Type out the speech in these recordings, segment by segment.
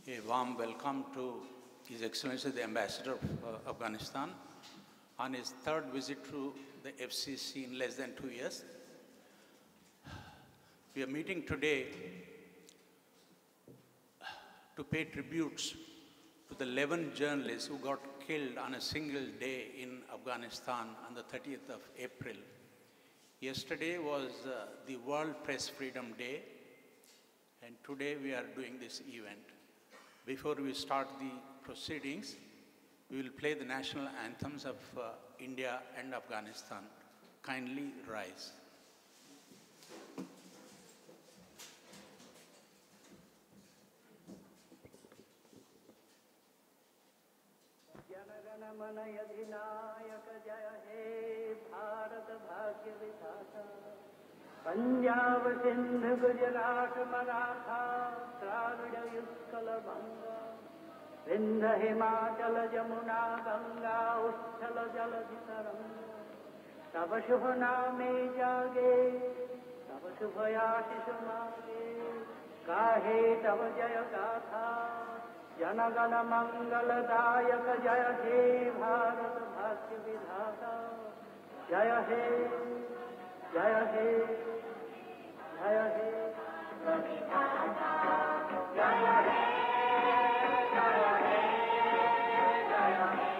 A warm welcome to His Excellency the Ambassador of Afghanistan on his third visit to the FCC in less than 2 years. We are meeting today to pay tributes to the 11 journalists who got killed on a single day in Afghanistan on the 30th of April. Yesterday was the World Press Freedom Day, and today we are doing this event. Before we start the proceedings, we will play the national anthems of India and Afghanistan. Kindly rise. Punjab Sindh Gujarat Maratha Dravida Utkal बंगा विंध्य हिमाचल जमुना गंगा उच्छल जलधि तरंग तब शुभ नामे जागे तब शुभ आशीष मांगे गाहे तब जय गाथा जनगण मंगलदायक जय हे भारत भाग्य विधाता जय हे जय हे जय हे विधाता जय हे जय हे जय हे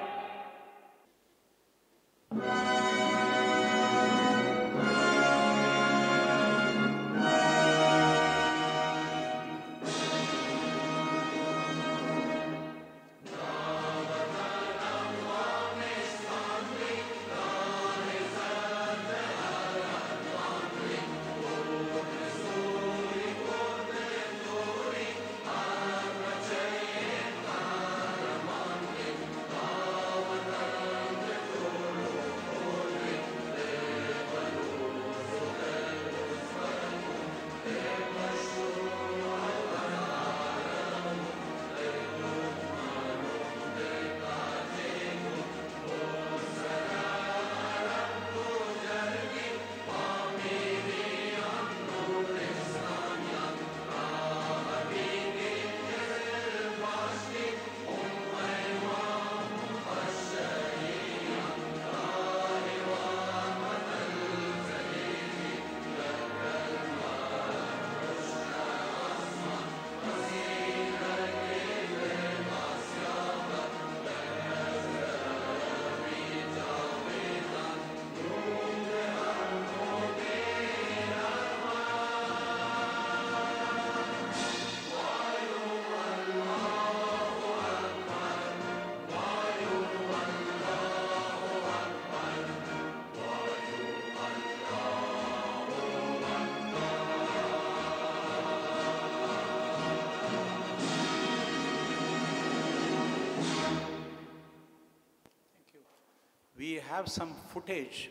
We have some footage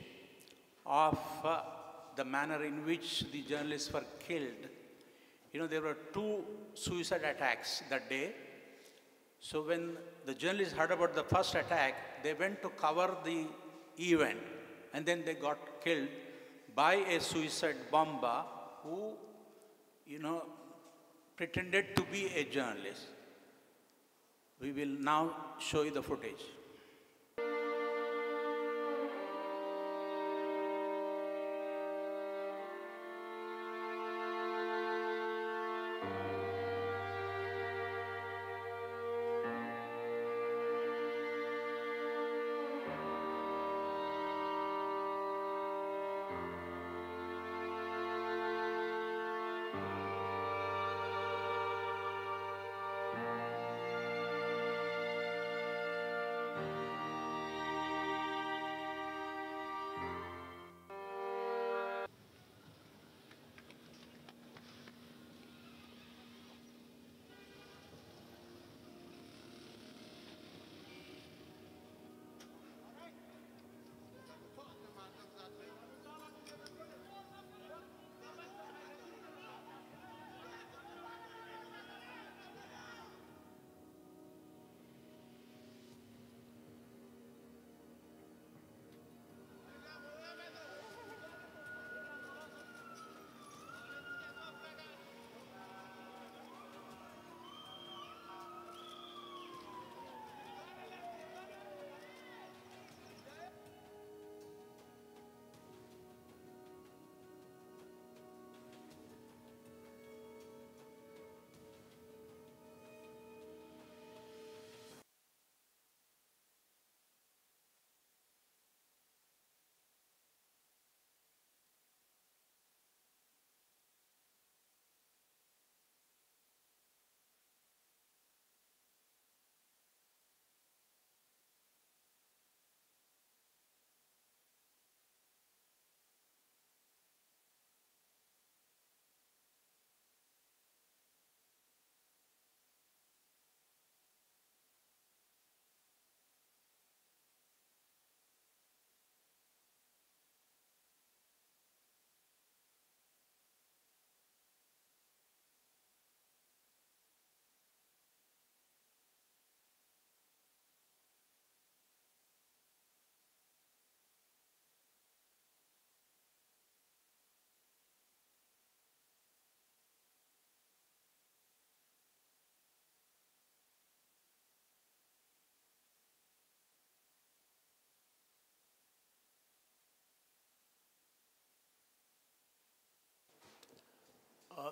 of the manner in which the journalists were killed. You know, there were 2 suicide attacks that day. So when the journalists heard about the first attack, they went to cover the event, and then they got killed by a suicide bomber who, pretended to be a journalist. We will now show you the footage.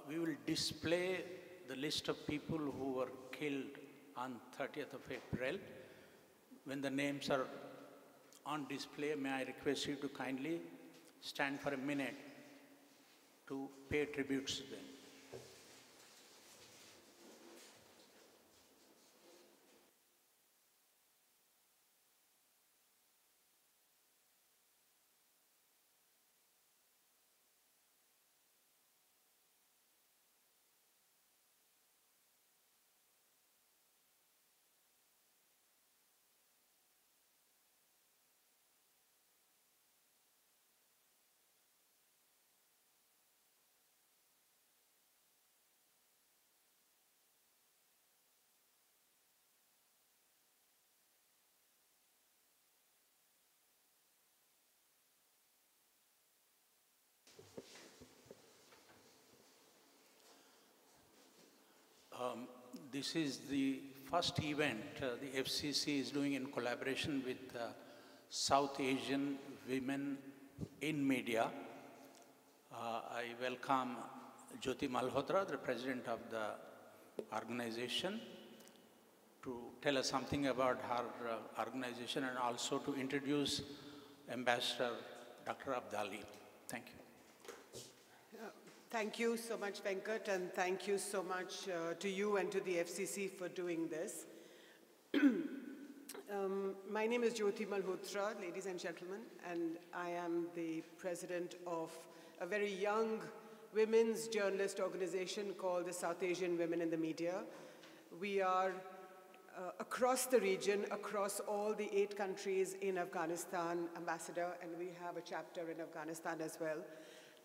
we will display the list of people who were killed on 30th of April. When the names are on display, may I request you to kindly stand for a minute to pay tributes to them. This is the first event the FCC is doing in collaboration with South Asian women in media. I welcome Jyoti Malhotra, the president of the organization, to tell us something about her organization and also to introduce Ambassador Dr. Abdali. Thank you. Thank you so much, Venkat, and thank you so much to you and to the FCC for doing this. My name is Jyoti Malhotra, ladies and gentlemen, and I am the president of a very young women's journalist organization called the South Asian Women in the Media. We are across the region, across all the 8 countries in Afghanistan, ambassador, and we have a chapter in Afghanistan as well.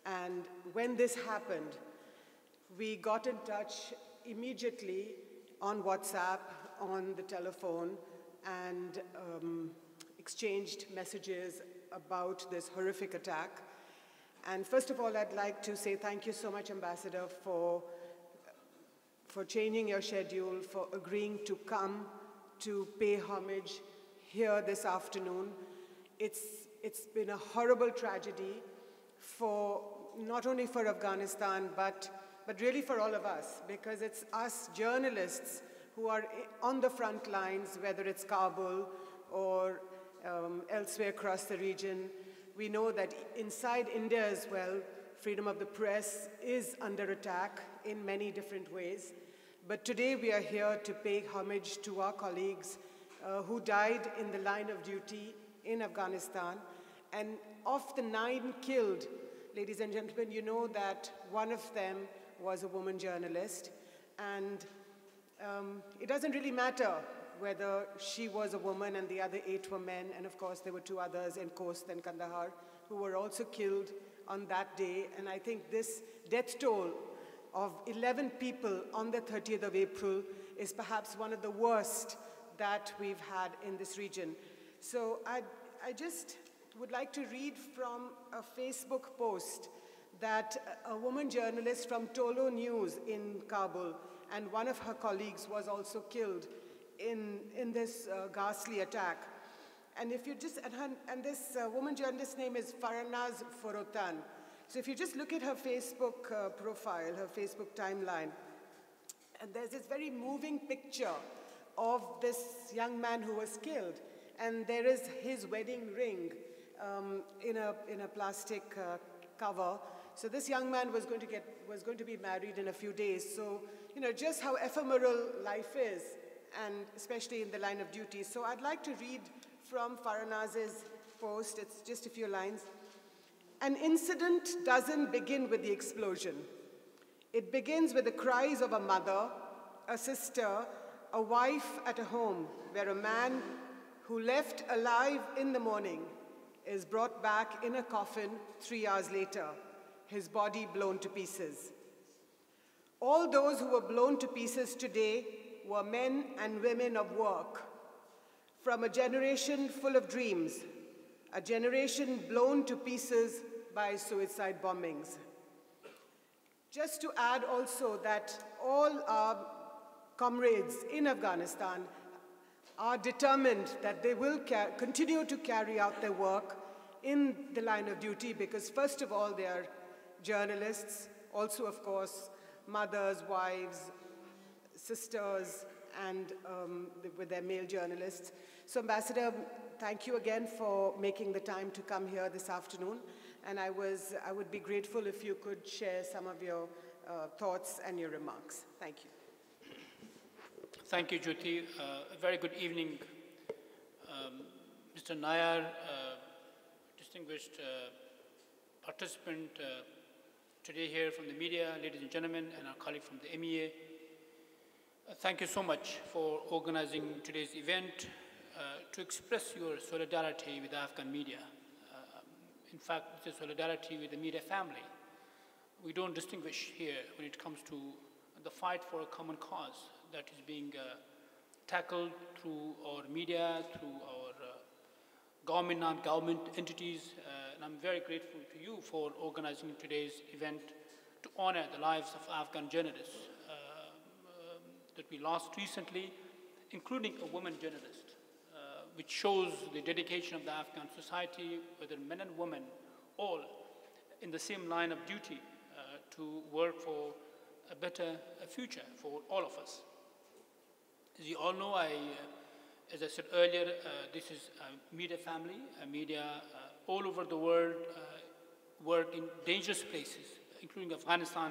And when this happened, we got in touch immediately on WhatsApp, on the telephone, and exchanged messages about this horrific attack. And first of all, I'd like to say thank you so much, Ambassador, for changing your schedule, for agreeing to come to pay homage here this afternoon. It's been a horrible tragedy not only for Afghanistan, but really for all of us, because it's us journalists who are on the front lines, whether it's Kabul or elsewhere across the region. We know that inside India as well, freedom of the press is under attack in many different ways. But today we are here to pay homage to our colleagues who died in the line of duty in Afghanistan. And of the 9 killed, ladies and gentlemen, you know that one of them was a woman journalist. And it doesn't really matter whether she was a woman and the other 8 were men. And of course, there were 2 others in Khost and Kandahar who were also killed on that day. And I think this death toll of 11 people on the 30th of April is perhaps one of the worst that we've had in this region. So I just would like to read from a Facebook post that a woman journalist from Tolo News in Kabul and one of her colleagues was also killed in this ghastly attack. And if you just, and this woman journalist's name is Farnaz Forotan. So if you just look at her Facebook profile, her Facebook timeline, and there's this very moving picture of this young man who was killed. And there is his wedding ring in a plastic cover. So this young man was going to be married in a few days. So, you know, just how ephemeral life is, and especially in the line of duty. So I'd like to read from Farnaz's post. It's just a few lines. An incident doesn't begin with the explosion. It begins with the cries of a mother, a sister, a wife at a home where a man who left alive in the morning is brought back in a coffin 3 hours later, his body blown to pieces. All those who were blown to pieces today were men and women of work, from a generation full of dreams, a generation blown to pieces by suicide bombings. Just to add also that all our comrades in Afghanistan are determined that they will continue to carry out their work in the line of duty because, first of all, they are journalists, also, of course, mothers, wives, sisters, and with their male journalists. So Ambassador, thank you again for making the time to come here this afternoon. And I would be grateful if you could share some of your thoughts and your remarks. Thank you. Thank you, Jyoti. A very good evening, Mr. Nair, distinguished participant today here from the media, ladies and gentlemen, and our colleague from the MEA. Thank you so much for organizing today's event to express your solidarity with the Afghan media. In fact, it's a solidarity with the media family. We don't distinguish here when it comes to the fight for a common cause that is being tackled through our media, through our government, non-government entities. And I'm very grateful to you for organizing today's event to honor the lives of Afghan journalists that we lost recently, including a woman journalist, which shows the dedication of the Afghan society, whether men and women, all in the same line of duty to work for a better future for all of us. As you all know, as I said earlier, this is a media family, a media all over the world, work in dangerous places, including Afghanistan.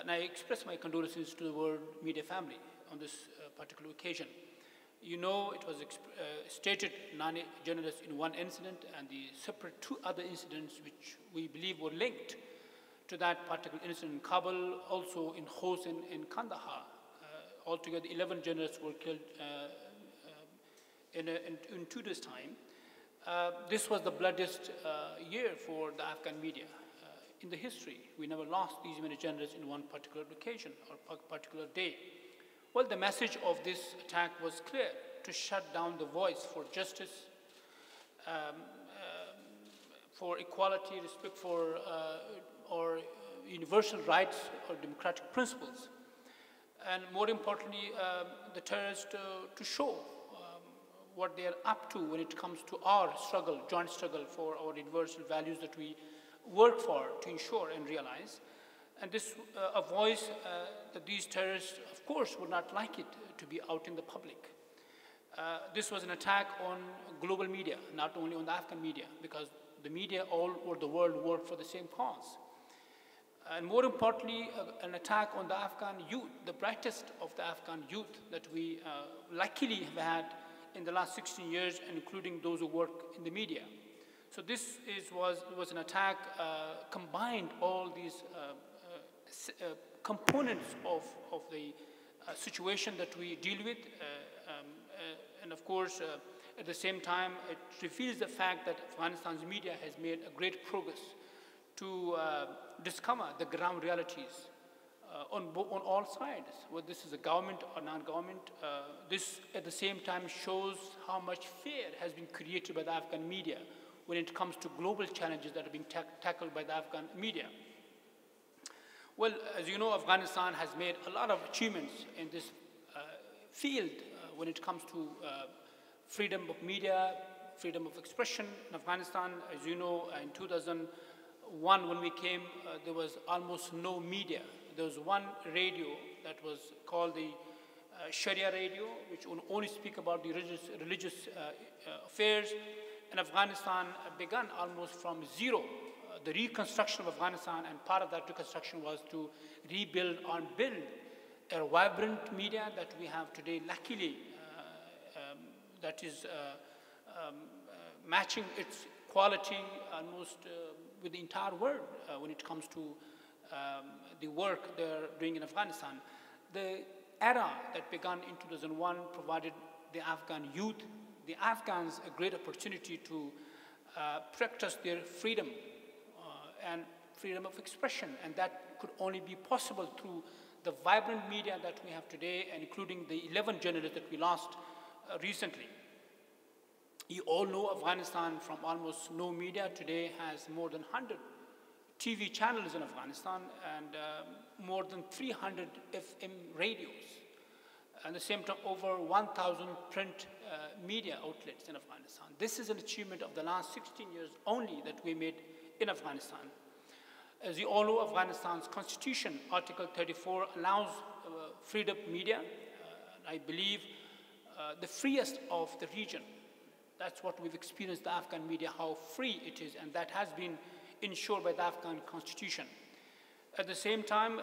And I express my condolences to the world media family on this particular occasion. You know, it was stated 9 journalists in one incident, and the separate 2 other incidents which we believe were linked to that particular incident in Kabul, also in Host in Kandahar. Altogether, 11 journalists were killed in 2 days' time. This was the bloodiest year for the Afghan media. In the history, we never lost these many journalists in one particular occasion or particular day. Well, the message of this attack was clear: to shut down the voice for justice, for equality, respect for or universal rights or democratic principles. And more importantly, the terrorists to show what they are up to when it comes to our struggle, joint struggle for our universal values that we work for to ensure and realize. And this, a voice that these terrorists, of course, would not like it to be out in the public. This was an attack on global media, not only on the Afghan media, because the media all over the world work for the same cause. And more importantly, an attack on the Afghan youth, the brightest of the Afghan youth that we luckily have had in the last 16 years, including those who work in the media. So this was an attack, combined all these components of the situation that we deal with. And of course, at the same time, it reveals the fact that Afghanistan's media has made a great progress to discover the ground realities on all sides, whether this is a government or non-government. This, at the same time, shows how much fear has been created by the Afghan media when it comes to global challenges that are being tackled by the Afghan media. Well, as you know, Afghanistan has made a lot of achievements in this field when it comes to freedom of media, freedom of expression in Afghanistan. As you know, in 2001, when we came, there was almost no media. There was one radio that was called the Sharia radio, which would only speak about the religious affairs. And Afghanistan began almost from zero, the reconstruction of Afghanistan, and part of that reconstruction was to rebuild and build a vibrant media that we have today, luckily, that is matching its quality almost with the entire world when it comes to the work they're doing in Afghanistan. The era that began in 2001 provided the Afghan youth, the Afghans, a great opportunity to practice their freedom and freedom of expression, and that could only be possible through the vibrant media that we have today, and including the 11 journalists that we lost recently. You all know Afghanistan, from almost no media, today has more than 100 TV channels in Afghanistan and more than 300 FM radios. At the same time, over 1,000 print media outlets in Afghanistan. This is an achievement of the last 16 years only that we made in Afghanistan. As you all know, Afghanistan's constitution, Article 34, allows freedom of media. I believe the freest of the region. That's what we've experienced, the Afghan media, how free it is, and that has been ensured by the Afghan constitution. At the same time,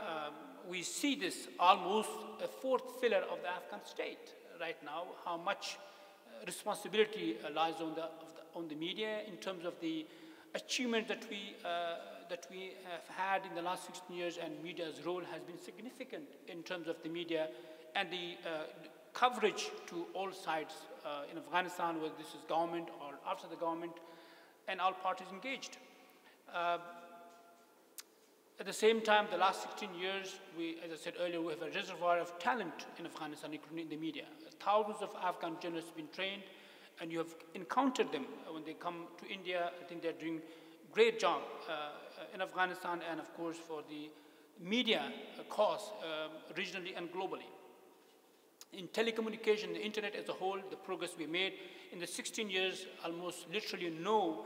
we see this almost a fourth pillar of the Afghan state right now, how much responsibility lies on the media in terms of the achievement that we have had in the last 16 years, and media's role has been significant in terms of the media and the coverage to all sides in Afghanistan, whether this is government or after the government, and all parties engaged. At the same time, the last 16 years, as I said earlier, we have a reservoir of talent in Afghanistan, including in the media. Thousands of Afghan journalists have been trained, and you have encountered them when they come to India. I think they're doing a great job in Afghanistan, and of course for the media cause regionally and globally. In telecommunication, the internet as a whole, the progress we made in the 16 years, almost literally no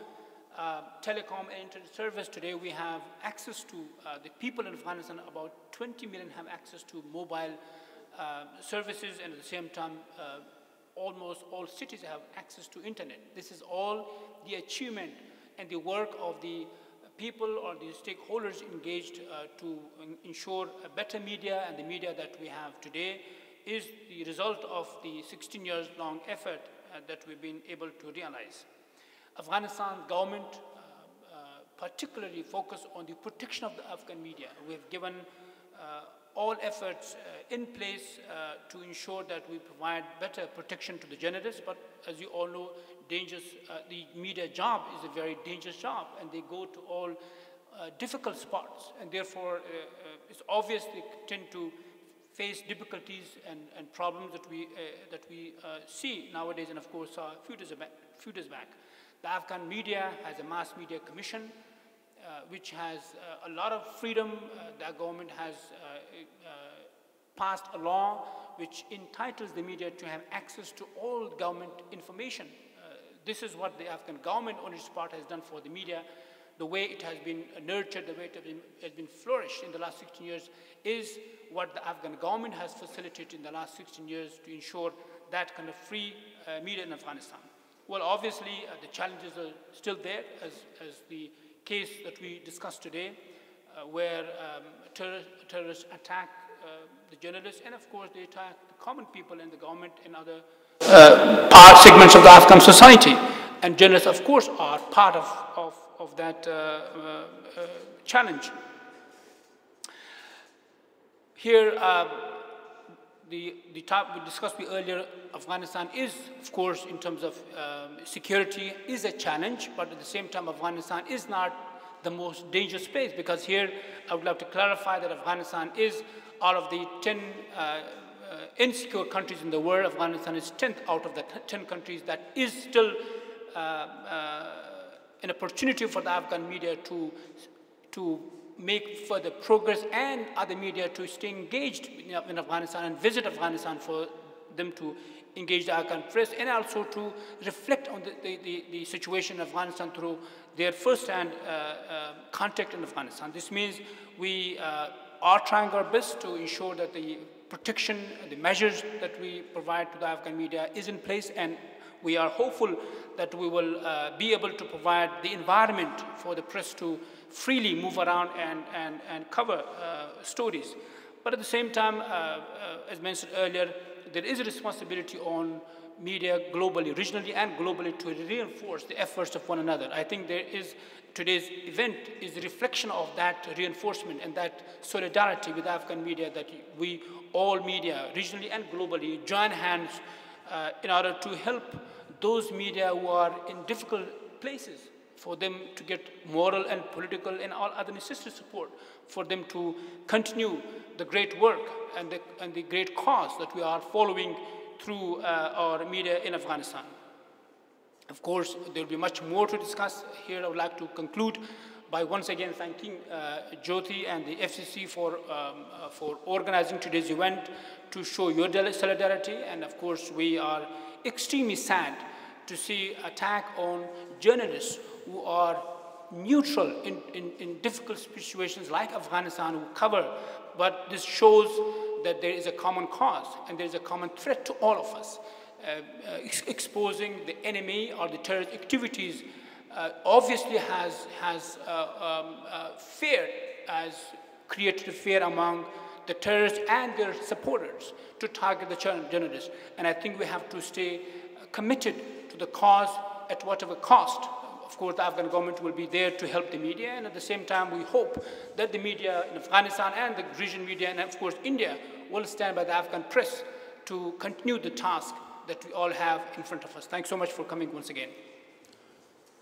telecom and internet service. Today we have access to, the people in Afghanistan, about 20 million have access to mobile services, and at the same time, almost all cities have access to internet. This is all the achievement and the work of the people or the stakeholders engaged to ensure a better media, and the media that we have today is the result of the 16 years long effort that we've been able to realize. Afghanistan government particularly focused on the protection of the Afghan media. We have given all efforts in place to ensure that we provide better protection to the journalists, but as you all know, the media job is a very dangerous job, and they go to all difficult spots, and therefore it's obvious they tend to face difficulties and problems that we see nowadays, and of course a few days back. The Afghan media has a mass media commission, which has a lot of freedom. The government has passed a law which entitles the media to have access to all government information. This is what the Afghan government on its part has done for the media. The way it has been nurtured, the way it has been flourished in the last 16 years is what the Afghan government has facilitated in the last 16 years to ensure that kind of free media in Afghanistan. Well, obviously, the challenges are still there, as the case that we discussed today, where terrorists attack the journalists, and of course they attack the common people and the government and other segments of the Afghan society. And journalists, of course, are part of that challenge. Here, the topic we discussed earlier, Afghanistan is, of course, in terms of security, is a challenge, but at the same time, Afghanistan is not the most dangerous place, because here I would like to clarify that Afghanistan is, out of the 10 insecure countries in the world, Afghanistan is 10th out of the 10 countries that is still an opportunity for the Afghan media to make further progress, and other media to stay engaged in Afghanistan and visit Afghanistan, for them to engage the Afghan press, and also to reflect on the situation in Afghanistan through their first-hand contact in Afghanistan. This means we are trying our best to ensure that the protection, the measures that we provide to the Afghan media is in place, and we are hopeful that we will be able to provide the environment for the press to freely move around and cover stories. But at the same time, as mentioned earlier, there is a responsibility on media globally, regionally and globally, to reinforce the efforts of one another. I think today's event is a reflection of that reinforcement and that solidarity with Afghan media, that we all media, regionally and globally, join hands in order to help those media who are in difficult places, for them to get moral and political and all other necessary support, for them to continue the great work and the great cause that we are following through our media in Afghanistan. Of course, there will be much more to discuss. Here I would like to conclude by once again thanking Jyoti and the FCC for organizing today's event to show your solidarity. And of course, we are extremely sad to see attack on journalists who are neutral in difficult situations like Afghanistan who cover, but this shows that there is a common cause and there is a common threat to all of us. Exposing the enemy or the terrorist activities obviously has created fear among the terrorists and their supporters to target the journalists. And I think we have to stay committed to the cause at whatever cost. Of course, the Afghan government will be there to help the media, and at the same time, we hope that the media in Afghanistan and the region media, and of course, India, will stand by the Afghan press to continue the task that we all have in front of us. Thanks so much for coming once again.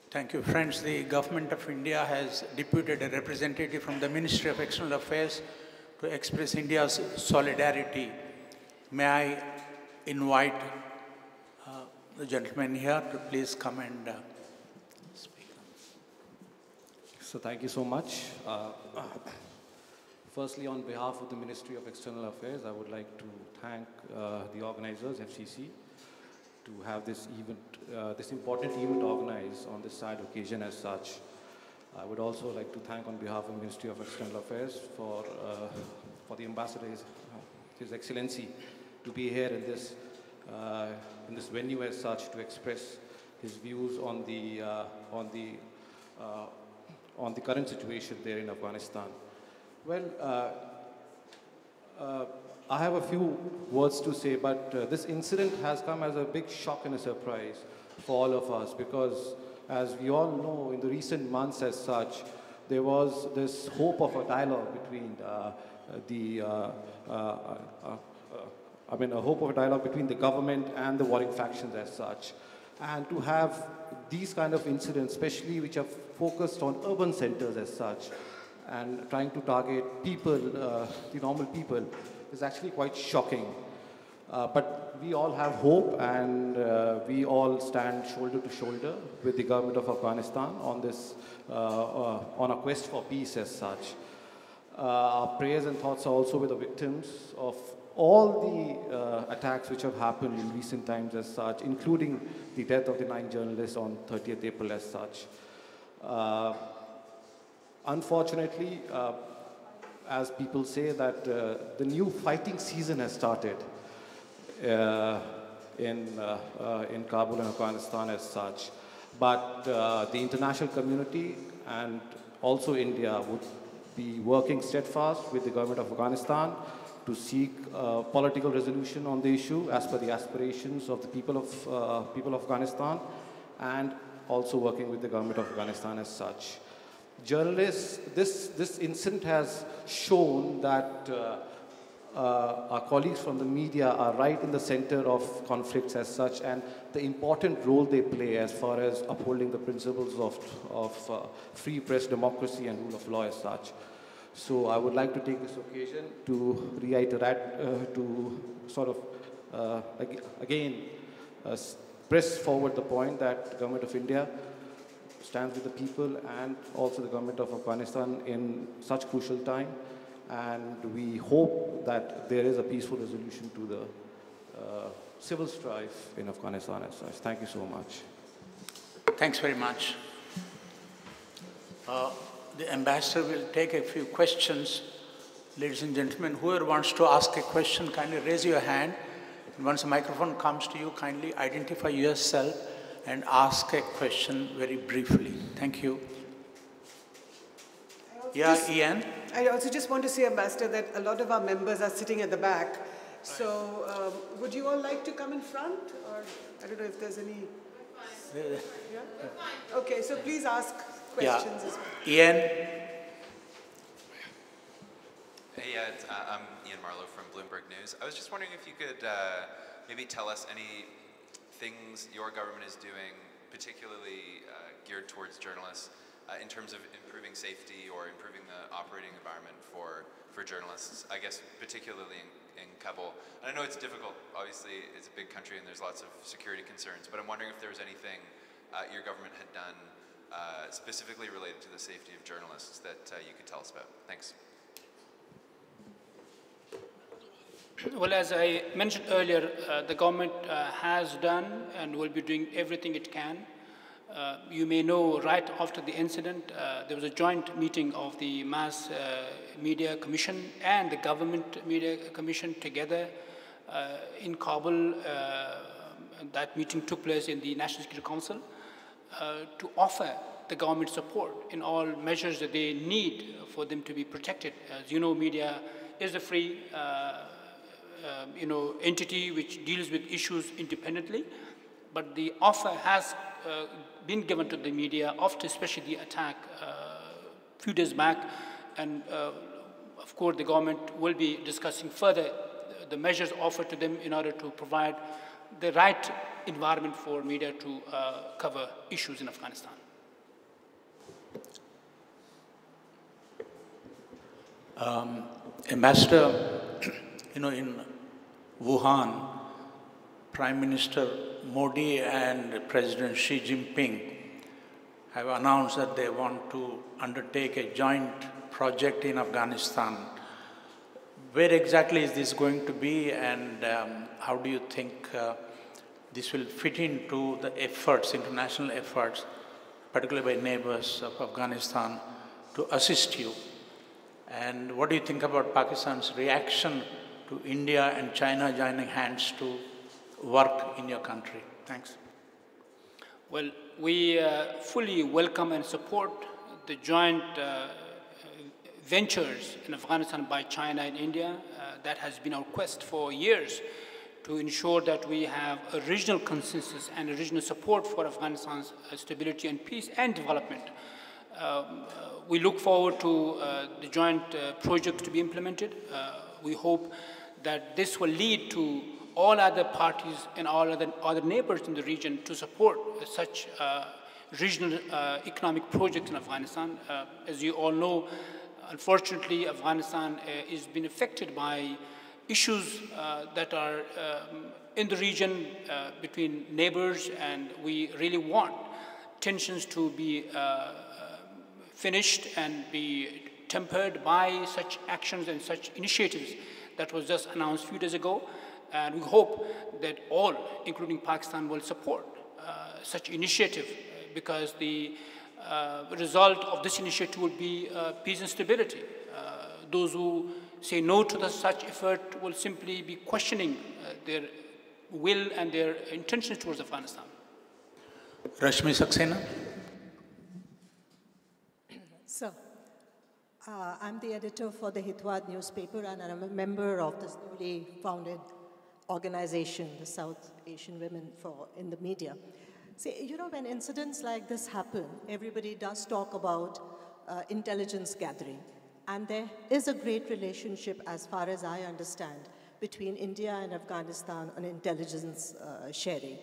Thank you. Friends, the government of India has deputed a representative from the Ministry of External Affairs to express India's solidarity. May I invite the gentleman here to please come and speak. So thank you so much. Firstly, on behalf of the Ministry of External Affairs, I would like to thank the organizers, FCC, to have this event, this important event organized on this sad occasion as such. I would also like to thank on behalf of the Ministry of External Affairs for the Ambassador, His Excellency, to be here in this venue as such to express his views on the current situation there in Afghanistan. Well, I have a few words to say, but this incident has come as a big shock and a surprise for all of us, because as we all know, in the recent months as such, there was this hope of a dialogue between a hope of a dialogue between the government and the warring factions as such. And to have these kind of incidents, especially which are focused on urban centers as such, and trying to target people, the normal people, is actually quite shocking. But we all have hope, and we all stand shoulder to shoulder with the government of Afghanistan on this, on a quest for peace as such. Our prayers and thoughts are also with the victims of all the attacks which have happened in recent times as such, including the death of the 9 journalists on 30th April as such. Unfortunately, as people say, that the new fighting season has started in Kabul and Afghanistan as such. But the international community and also India would be working steadfast with the government of Afghanistan to seek political resolution on the issue as per the aspirations of the people of Afghanistan, and also working with the government of Afghanistan as such. Journalists, this incident has shown that our colleagues from the media are right in the center of conflicts as such, and the important role they play as far as upholding the principles of free press, democracy, and rule of law as such. So I would like to take this occasion to reiterate, to sort of again press forward the point that the government of India stands with the people and also the government of Afghanistan in such crucial time, and we hope that there is a peaceful resolution to the civil strife in Afghanistan as such. Thank you so much. Thanks very much. The ambassador will take a few questions. Ladies and gentlemen, whoever wants to ask a question, kindly raise your hand. And once the microphone comes to you, kindly identify yourself and ask a question very briefly. Thank you. Yeah, Ian? I also just want to say, Ambassador, that a lot of our members are sitting at the back. So would you all like to come in front? Or I don't know if there's any... Yeah? Okay, so please ask questions as well. Ian? Hey, I'm Ian Marlowe from Bloomberg News. I was just wondering if you could maybe tell us any things your government is doing, particularly geared towards journalists, in terms of improving safety or improving the operating environment for journalists, I guess particularly in Kabul. And I know it's difficult, obviously it's a big country and there's lots of security concerns, but I'm wondering if there was anything your government had done specifically related to the safety of journalists that you could tell us about. Thanks. Well, as I mentioned earlier, the government has done and will be doing everything it can You may know right after the incident, there was a joint meeting of the Mass Media Commission and the Government Media Commission together in Kabul. That meeting took place in the National Security Council to offer the government support in all measures that they need for them to be protected. As you know, media is a free entity which deals with issues independently, but the offer has been given to the media after especially the attack a few days back, and of course the government will be discussing further the measures offered to them in order to provide the right environment for media to cover issues in Afghanistan. Ambassador, in Wuhan, Prime Minister Modi and President Xi Jinping have announced that they want to undertake a joint project in Afghanistan. Where exactly is this going to be, and how do you think this will fit into the efforts, international efforts, particularly by neighbors of Afghanistan, to assist you? And what do you think about Pakistan's reaction to India and China joining hands to work in your country? Thanks. Well, we fully welcome and support the joint ventures in Afghanistan by China and India. That has been our quest for years, to ensure that we have a regional consensus and a regional support for Afghanistan's stability and peace and development. We look forward to the joint project to be implemented. We hope that this will lead to all other parties and all other neighbors in the region to support such regional economic projects in Afghanistan. As you all know, unfortunately, Afghanistan is being affected by issues that are in the region between neighbors, and we really want tensions to be finished and be tempered by such actions and such initiatives that was just announced a few days ago. And we hope that all, including Pakistan, will support such initiative, because the result of this initiative will be peace and stability. Those who say no to such effort will simply be questioning their will and their intentions towards Afghanistan. Rashmi Saxena. Sir, I'm the editor for the Hitwad newspaper, and I'm a member of this newly founded organization, the South Asian Women in the Media. See, when incidents like this happen, everybody does talk about intelligence gathering. And there is a great relationship, as far as I understand, between India and Afghanistan on intelligence sharing.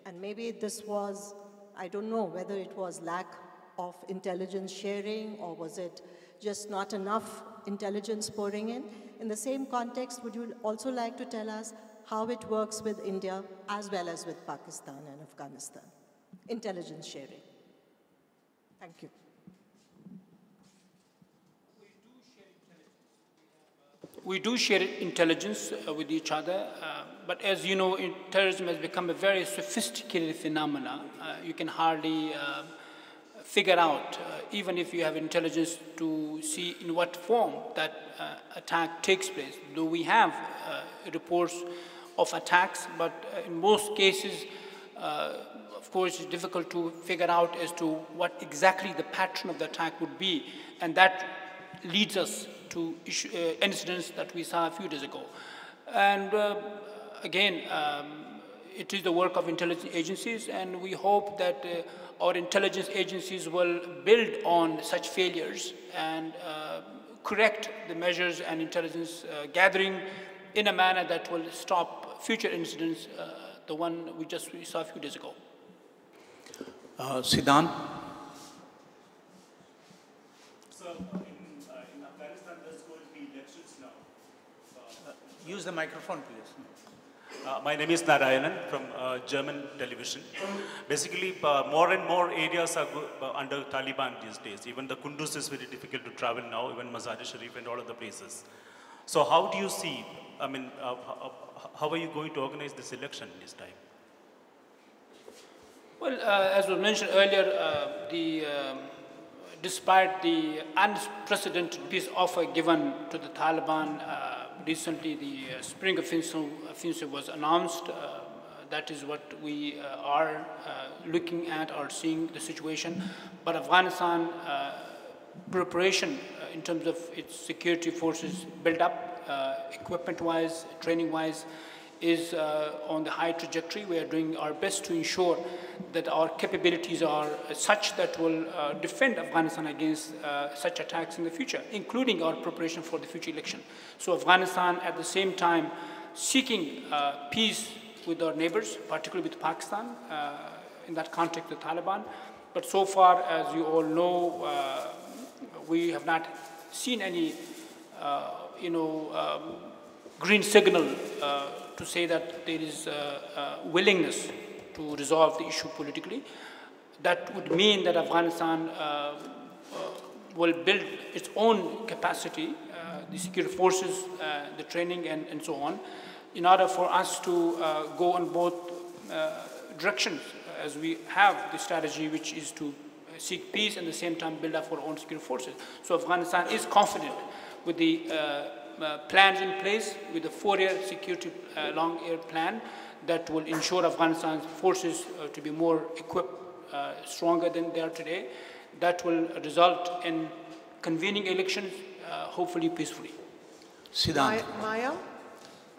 And maybe this was, I don't know whether it was lack of intelligence sharing, or was it just not enough intelligence pouring in? In the same context, would you also like to tell us how it works with India as well as with Pakistan and Afghanistan? Intelligence sharing. Thank you. We do share intelligence with each other, but as you know, terrorism has become a very sophisticated phenomenon. You can hardly figure out, even if you have intelligence, to see in what form that attack takes place. Though we have reports of attacks, but in most cases, of course, it's difficult to figure out as to what exactly the pattern of the attack would be, and that leads us to incidents that we saw a few days ago. And again, it is the work of intelligence agencies, and we hope that our intelligence agencies will build on such failures and correct the measures and intelligence gathering in a manner that will stop future incidents, the one we saw a few days ago. Siddhan. So, in Afghanistan, there's going to be elections now. Use the microphone, please. My name is Narayanan from German television. Basically, more and more areas are under Taliban these days. Even the Kunduz is very difficult to travel now, even Mazar-e-Sharif and all other places. So how do you see, how are you going to organize this election this time? Well, as was mentioned earlier, despite the unprecedented peace offer given to the Taliban, recently the spring offensive was announced. That is what we are looking at or seeing the situation. But Afghanistan preparation in terms of its security forces build up, equipment-wise, training-wise, is on the high trajectory. We are doing our best to ensure that our capabilities are such that will defend Afghanistan against such attacks in the future, including our preparation for the future election. So Afghanistan, at the same time, seeking peace with our neighbors, particularly with Pakistan, in that context, the Taliban. But so far, as you all know, we have not seen any, green signal to say that there is willingness to resolve the issue politically. That would mean that Afghanistan will build its own capacity, the security forces, the training, and so on, in order for us to go on both directions, as we have the strategy, which is to seek peace and at the same time build up our own security forces. So Afghanistan is confident with the plans in place, with the 4-year security long-year plan that will ensure Afghanistan's forces to be more equipped, stronger than they are today. That will result in convening elections, hopefully peacefully. Siddhant. Maya?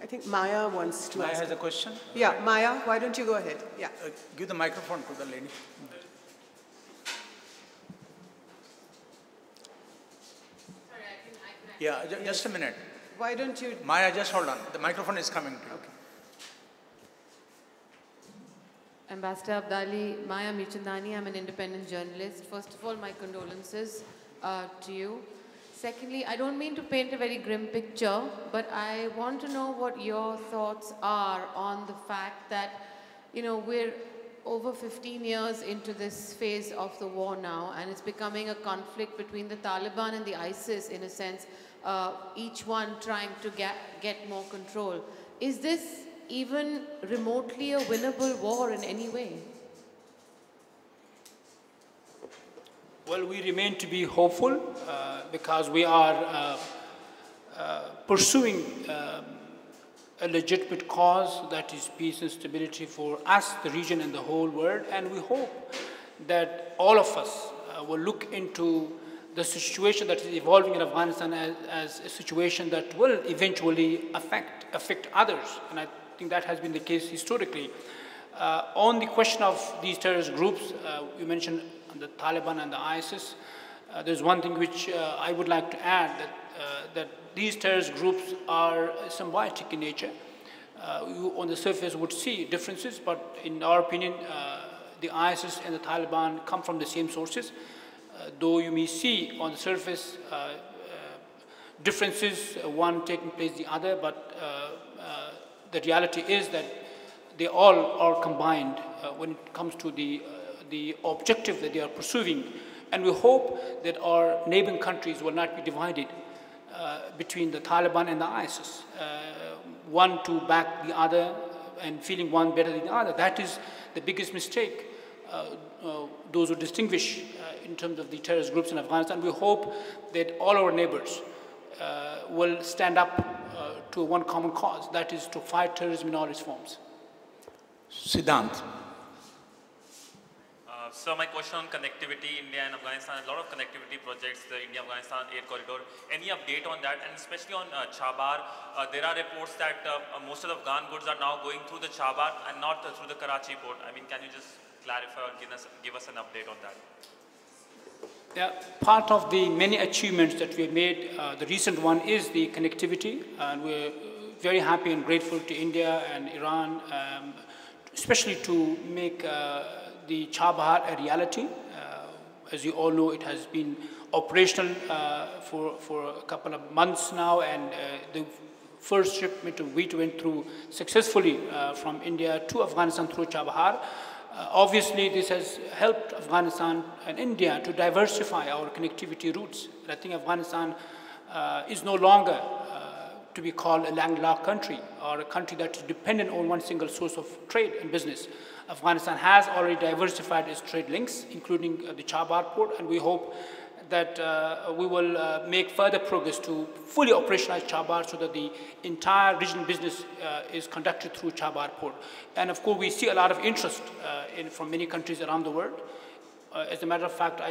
I think Maya wants to Maya ask. has a question? Yeah, Maya, why don't you go ahead? Yeah. Give the microphone to the lady. Yeah, just a minute. Why don't you... Maya, just hold on. The microphone is coming to you. Okay. Ambassador Abdali, Maya Mirchandani, I'm an independent journalist. First of all, my condolences to you. Secondly, I don't mean to paint a very grim picture, but I want to know what your thoughts are on the fact that, we're over 15 years into this phase of the war now, and it's becoming a conflict between the Taliban and the ISIS, in a sense, each one trying to get more control. Is this even remotely a winnable war in any way? Well, we remain to be hopeful because we are pursuing a legitimate cause that is peace and stability for us, the region, and the whole world. And we hope that all of us will look into the situation that is evolving in Afghanistan as a situation that will eventually affect others. And I think that has been the case historically. On the question of these terrorist groups, you mentioned the Taliban and the ISIS. There's one thing which I would like to add, that these terrorist groups are symbiotic in nature. You on the surface would see differences, but in our opinion, the ISIS and the Taliban come from the same sources. Though you may see on the surface differences, one taking place the other, but the reality is that they all are combined when it comes to the objective that they are pursuing. And we hope that our neighboring countries will not be divided between the Taliban and the ISIS. One to back the other and feeling one better than the other. That is the biggest mistake. Those who distinguish in terms of the terrorist groups in Afghanistan. We hope that all our neighbors will stand up to one common cause, that is to fight terrorism in all its forms. Siddhant. So my question on connectivity, India and Afghanistan, a lot of connectivity projects, the India-Afghanistan air corridor. Any update on that? And especially on Chabar, there are reports that most of the Afghan goods are now going through the Chabar and not through the Karachi port. I mean, can you just clarify or give us an update on that? Yeah, part of the many achievements that we have made, the recent one is the connectivity, and we're very happy and grateful to India and Iran, especially to make the Chabahar a reality. As you all know, it has been operational for a couple of months now, and the first shipment of wheat went through successfully from India to Afghanistan through Chabahar. Obviously, this has helped Afghanistan and India to diversify our connectivity routes. I think Afghanistan is no longer to be called a landlocked country or a country that is dependent on one single source of trade and business. Afghanistan has already diversified its trade links, including the Chabar port, and we hope that we will make further progress to fully operationalize Chabar so that the entire regional business is conducted through Chabar port. And of course, we see a lot of interest from many countries around the world. As a matter of fact,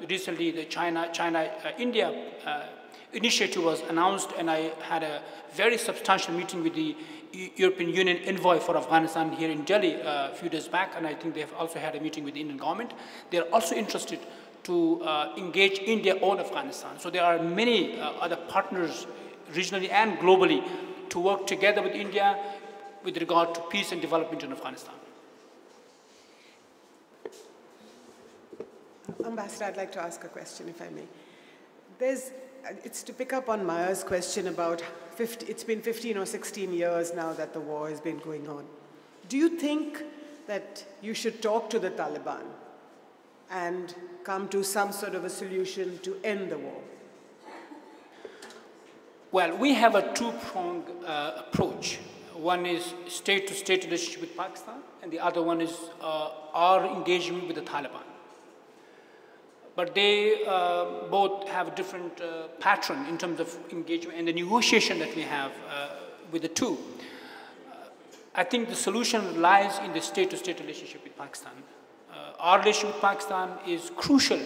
recently the China-India initiative was announced, and I had a very substantial meeting with the European Union envoy for Afghanistan here in Delhi a few days back, and I think they've also had a meeting with the Indian government. They're also interested to engage India on Afghanistan. So there are many other partners regionally and globally to work together with India with regard to peace and development in Afghanistan. Ambassador, I'd like to ask a question, if I may. It's to pick up on Maya's question about it's been 15 or 16 years now that the war has been going on. Do you think that you should talk to the Taliban and come to some sort of a solution to end the war? Well, we have a two-pronged approach. One is state-to-state relationship with Pakistan, and the other one is our engagement with the Taliban. But they both have a different pattern in terms of engagement and the negotiation that we have with the two. I think the solution lies in the state-to-state relationship with Pakistan. Our relationship with Pakistan is crucial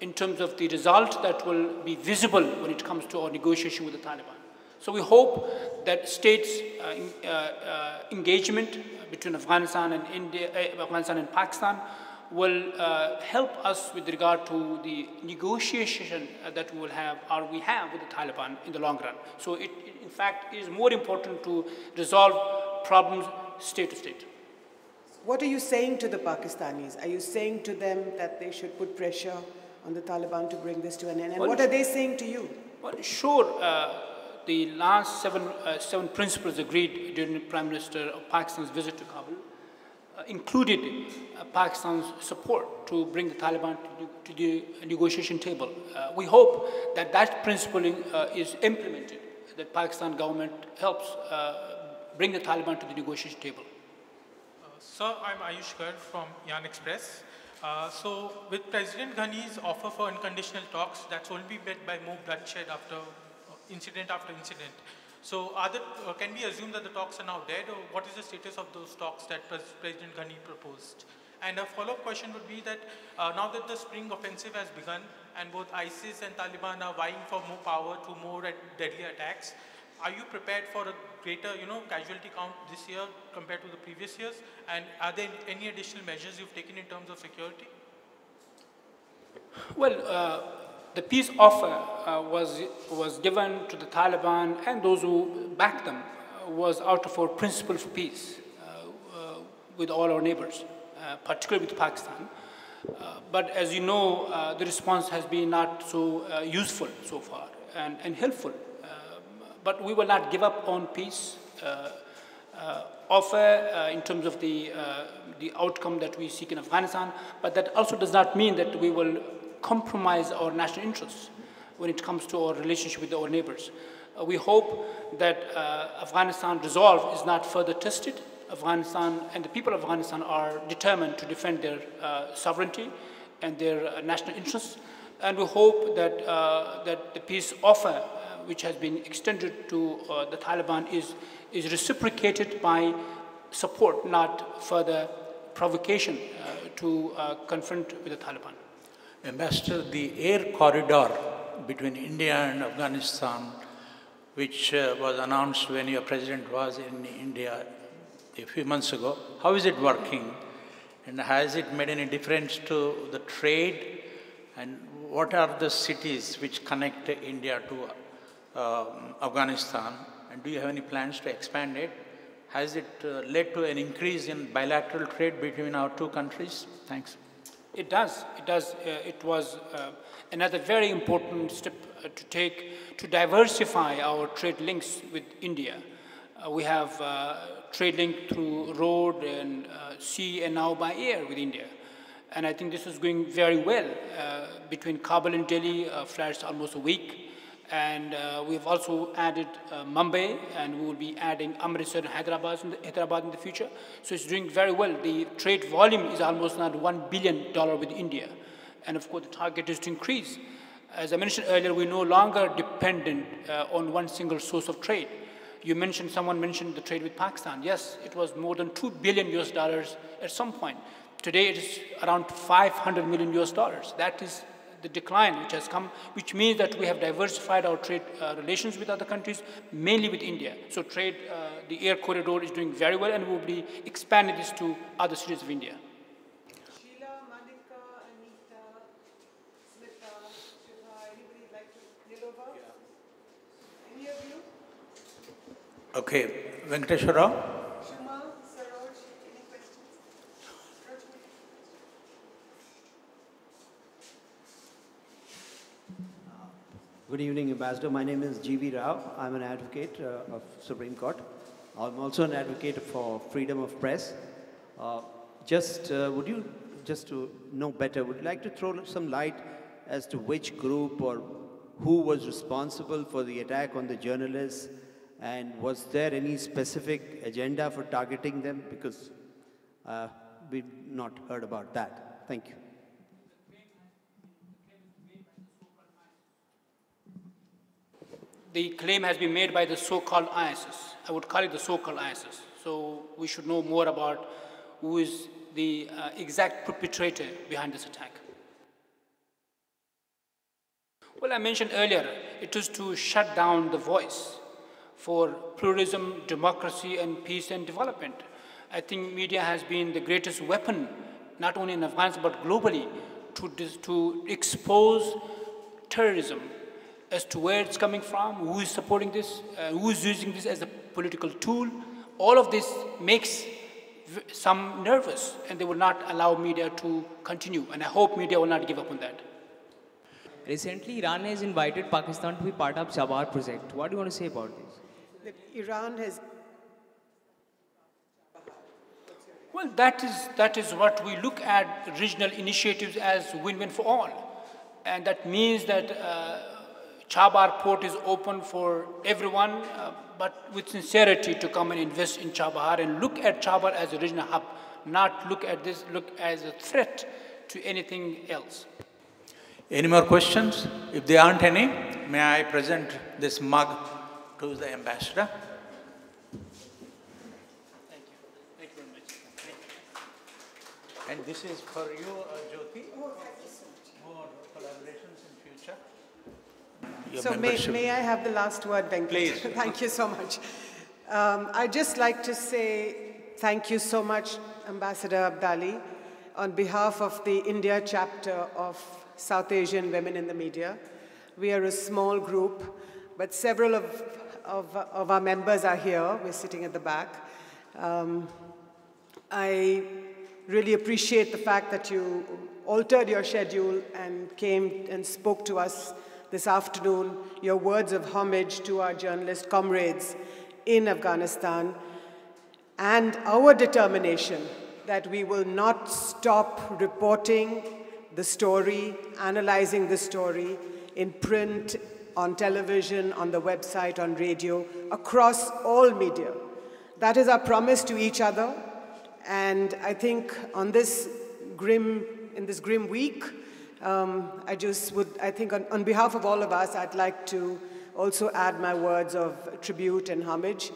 in terms of the result that will be visible when it comes to our negotiation with the Taliban. So we hope that states' engagement between Afghanistan and Afghanistan and Pakistan will help us with regard to the negotiation that we will have or we have with the Taliban in the long run. So it in fact is more important to resolve problems state to state. What are you saying to the Pakistanis? Are you saying to them that they should put pressure on the Taliban to bring this to an end? And what are they saying to you? Well, sure. The last seven principles agreed during the Prime Minister of Pakistan's visit to Kabul included Pakistan's support to bring the Taliban to the negotiation table. We hope that that principle is implemented, that Pakistan government helps bring the Taliban to the negotiation table. Sir, I'm Ayush Garg from Yan Express. So with President Ghani's offer for unconditional talks, that's only met by more bloodshed after incident after incident. So can we assume that the talks are now dead, or what is the status of those talks that President Ghani proposed? And a follow-up question would be that now that the spring offensive has begun and both ISIS and Taliban are vying for more power to more deadly attacks, are you prepared for a greater, casualty count this year compared to the previous years? And are there any additional measures you've taken in terms of security? Well, the peace offer was given to the Taliban and those who backed them was out of our principle for peace with all our neighbors, particularly with Pakistan. But as you know, the response has been not so useful so far and helpful. But we will not give up on peace offer in terms of the outcome that we seek in Afghanistan. But that also does not mean that we will compromise our national interests when it comes to our relationship with our neighbors. We hope that Afghanistan resolve is not further tested. Afghanistan and the people of Afghanistan are determined to defend their sovereignty and their national interests. And we hope that, that the peace offer which has been extended to the Taliban is reciprocated by support, not further provocation to confront with the Taliban. Ambassador, the air corridor between India and Afghanistan, which was announced when your president was in India a few months ago, how is it working? And has it made any difference to the trade? And what are the cities which connect India to Afghanistan? And do you have any plans to expand it? Has it led to an increase in bilateral trade between our two countries? Thanks. It does. It does. It was another very important step to take to diversify our trade links with India. We have trade link through road and sea and now by air with India. And I think this is going very well. Between Kabul and Delhi, flights almost a week. And we've also added Mumbai, and we will be adding Amritsar and Hyderabad in the future. So it's doing very well. The trade volume is almost now $1 billion with India. And of course, the target is to increase. As I mentioned earlier, we're no longer dependent on one single source of trade. Someone mentioned the trade with Pakistan. Yes, it was more than $2 billion at some point. Today it is around $500 million. That is the decline which has come, which means that we have diversified our trade relations with other countries, mainly with India. So trade, the air corridor is doing very well, and we will be expanding this to other cities of India. Sheila, Manika, Anita, Smita, Shubha, anybody like to kneel over? Yeah. Any of you? Okay, Venkateshwara. Shuma, Saroj, any questions? Good evening, Ambassador. My name is G.V. Rao. I'm an advocate of Supreme Court. I'm also an advocate for freedom of press. Just to know better, would you like to throw some light as to which group or who was responsible for the attack on the journalists? And was there any specific agenda for targeting them? Because we've not heard about that. Thank you. The claim has been made by the so-called ISIS. I would call it the so-called ISIS. So we should know more about who is the exact perpetrator behind this attack. Well, I mentioned earlier, it was to shut down the voice for pluralism, democracy, and peace and development. I think media has been the greatest weapon, not only in Afghanistan, but globally, to expose terrorism as to where it's coming from, who is supporting this, who is using this as a political tool. All of this makes some nervous, and they will not allow media to continue. And I hope media will not give up on that. Recently, Iran has invited Pakistan to be part of Chabahar project. What do you want to say about this? That Iran has... Well, that is what we look at regional initiatives as win-win for all. And that means that Chabahar port is open for everyone, but with sincerity to come and invest in Chabahar and look at Chabahar as a regional hub, not look as a threat to anything else. Any more questions? If there aren't any, may I present this mug to the ambassador? Thank you. Thank you very much. And this is for you, Jyoti. Oh, thank you so much. More collaborations in future. So may I have the last word, Venkat? Please. Thank you so much. I'd just like to say thank you so much, Ambassador Abdali, on behalf of the India chapter of South Asian Women in the Media. We are a small group, but several of our members are here. We're sitting at the back. I really appreciate the fact that you altered your schedule and came and spoke to us this afternoon, your words of homage to our journalist comrades in Afghanistan, and our determination that we will not stop reporting the story, analyzing the story in print, on television, on the website, on radio, across all media. That is our promise to each other. And I think in this grim week, I think on behalf of all of us, I'd like to also add my words of tribute and homage.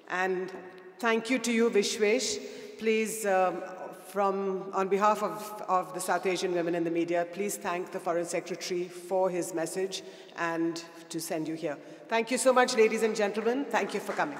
And thank you to you, Vishwesh. Please, on behalf of the South Asian Women in the Media, please thank the Foreign Secretary for his message and to send you here. Thank you so much, ladies and gentlemen. Thank you for coming.